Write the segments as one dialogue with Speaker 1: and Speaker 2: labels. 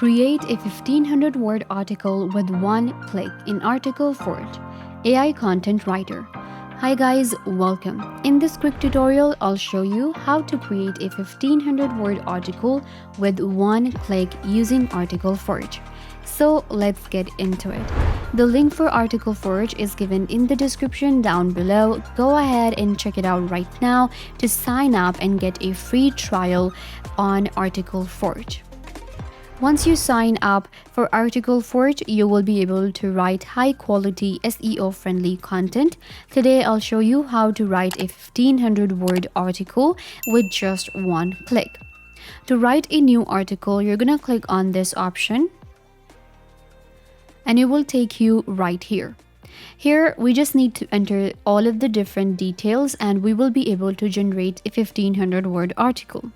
Speaker 1: Create a 1500 word article with one click in Article Forge, AI Content Writer. Hi guys, welcome. In this quick tutorial, I'll show you how to create a 1500 word article with one click using Article Forge. So let's get into it. The link for Article Forge is given in the description down below. Go ahead and check it out right now to sign up and get a free trial on Article Forge. Once you sign up for Article Forge, you will be able to write high-quality SEO-friendly content. Today, I'll show you how to write a 1500-word article with just one click. To write a new article, you're gonna click on this option, and it will take you right here. Here, we just need to enter all of the different details, and we will be able to generate a 1500-word article.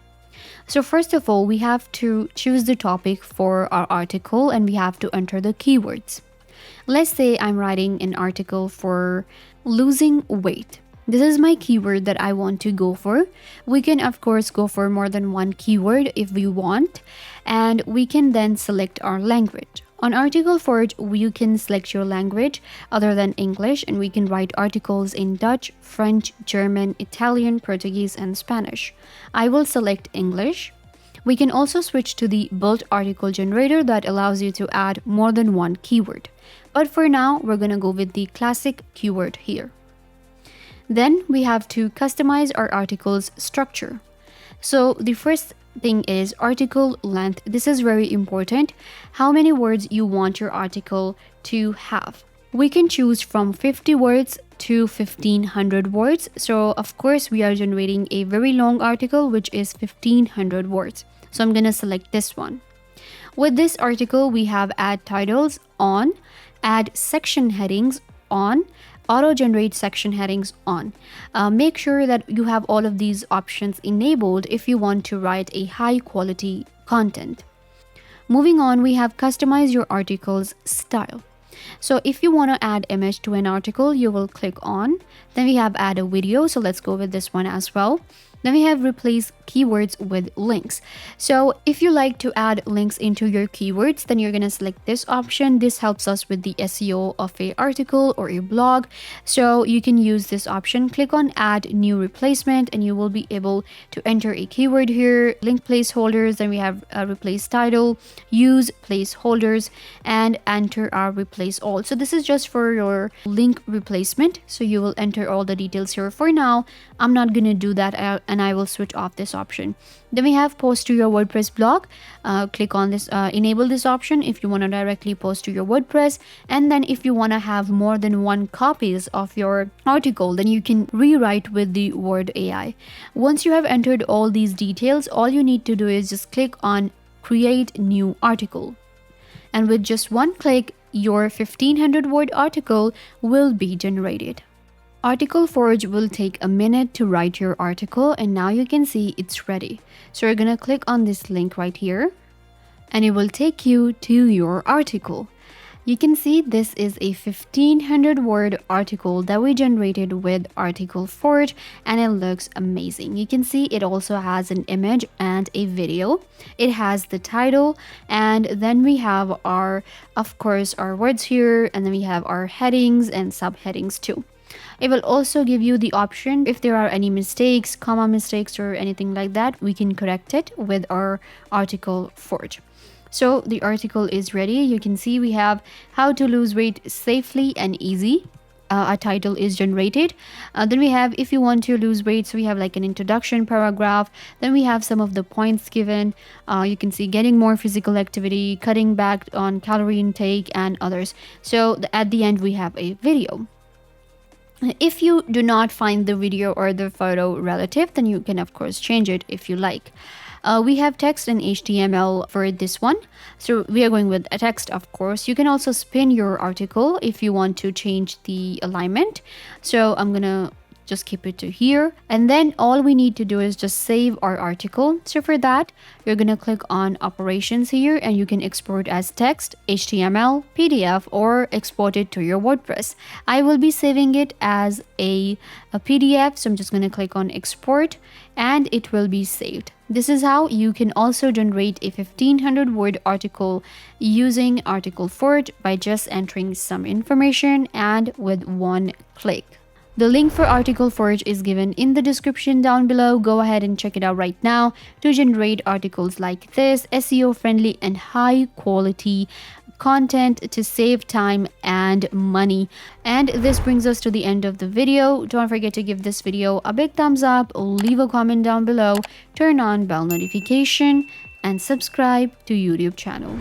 Speaker 1: So first of all, we have to choose the topic for our article and we have to enter the keywords. Let's say I'm writing an article for losing weight. This is my keyword that I want to go for. We can of course go for more than one keyword if we want, and we can then select our language. On Article Forge, you can select your language other than English, and we can write articles in Dutch, French, German, Italian, Portuguese, and Spanish. I will select English. We can also switch to the built article generator that allows you to add more than one keyword. But for now, we're going to go with the classic keyword here. Then we have to customize our article's structure. So the first thing is article length. This is very important. How many words you want your article to have. We can choose from 50 words to 1500 words. So of course we are generating a very long article which is 1500 words. So I'm gonna select this one. With this article we have add titles on, add section headings on, auto generate section headings on. Make sure that you have all of these options enabled if you want to write a high quality content. Moving on, we have customize your article's style. So if you want to add image to an article, you will click on. Then we have add a video. So let's go with this one as well. Then we have replace keywords with links. So if you like to add links into your keywords, then you're going to select this option. This helps us with the SEO of a article or a blog. So you can use this option. Click on add new replacement and you will be able to enter a keyword here, link placeholders. Then we have replace title, use placeholders, and enter our replace all. So this is just for your link replacement. So you will enter all the details here. For now, I'm not going to do that and I will switch off this option. Then we have post to your WordPress blog. Click on this, enable this option if you want to directly post to your WordPress. And then if you want to have more than one copies of your article, then you can rewrite with the Word AI. Once you have entered all these details, all you need to do is just click on create new article. And with just one click, your 1500 word article will be generated. Article Forge will take a minute to write your article, and now you can see it's ready. So you're gonna click on this link right here and it will take you to your article. You can see this is a 1500 word article that we generated with Article Forge, and it looks amazing. You can see it also has an image and a video. It has the title, and then we have our, of course, our words here, and then we have our headings and subheadings too. It will also give you the option if there are any mistakes, comma mistakes or anything like that, we can correct it with our Article Forge. So the article is ready. You can see we have how to lose weight safely and easy. A title is generated. Then we have if you want to lose weight, so we have like an introduction paragraph. Then we have some of the points given. You can see getting more physical activity, cutting back on calorie intake, and others. So at the end we have a video. If you do not find the video or the photo relative, then you can of course change it if you like. We have text and HTML for this one. So we are going with a text, of course. You can also spin your article if you want to change the alignment. So I'm gonna just keep it to here, and then all we need to do is just save our article. So for that, you're gonna click on operations here, and you can export as text, HTML, PDF, or export it to your WordPress. I will be saving it as a PDF, so I'm just gonna click on export, and it will be saved. This is how you can also generate a 1500 word article using Article Forge by just entering some information and with one click. The link for Article Forge is given in the description down below. Go ahead and check it out right now to generate articles like this, SEO friendly and high quality content to save time and money. And this brings us to the end of the video. Don't forget to give this video a big thumbs up, leave a comment down below, turn on bell notification, and subscribe to YouTube channel.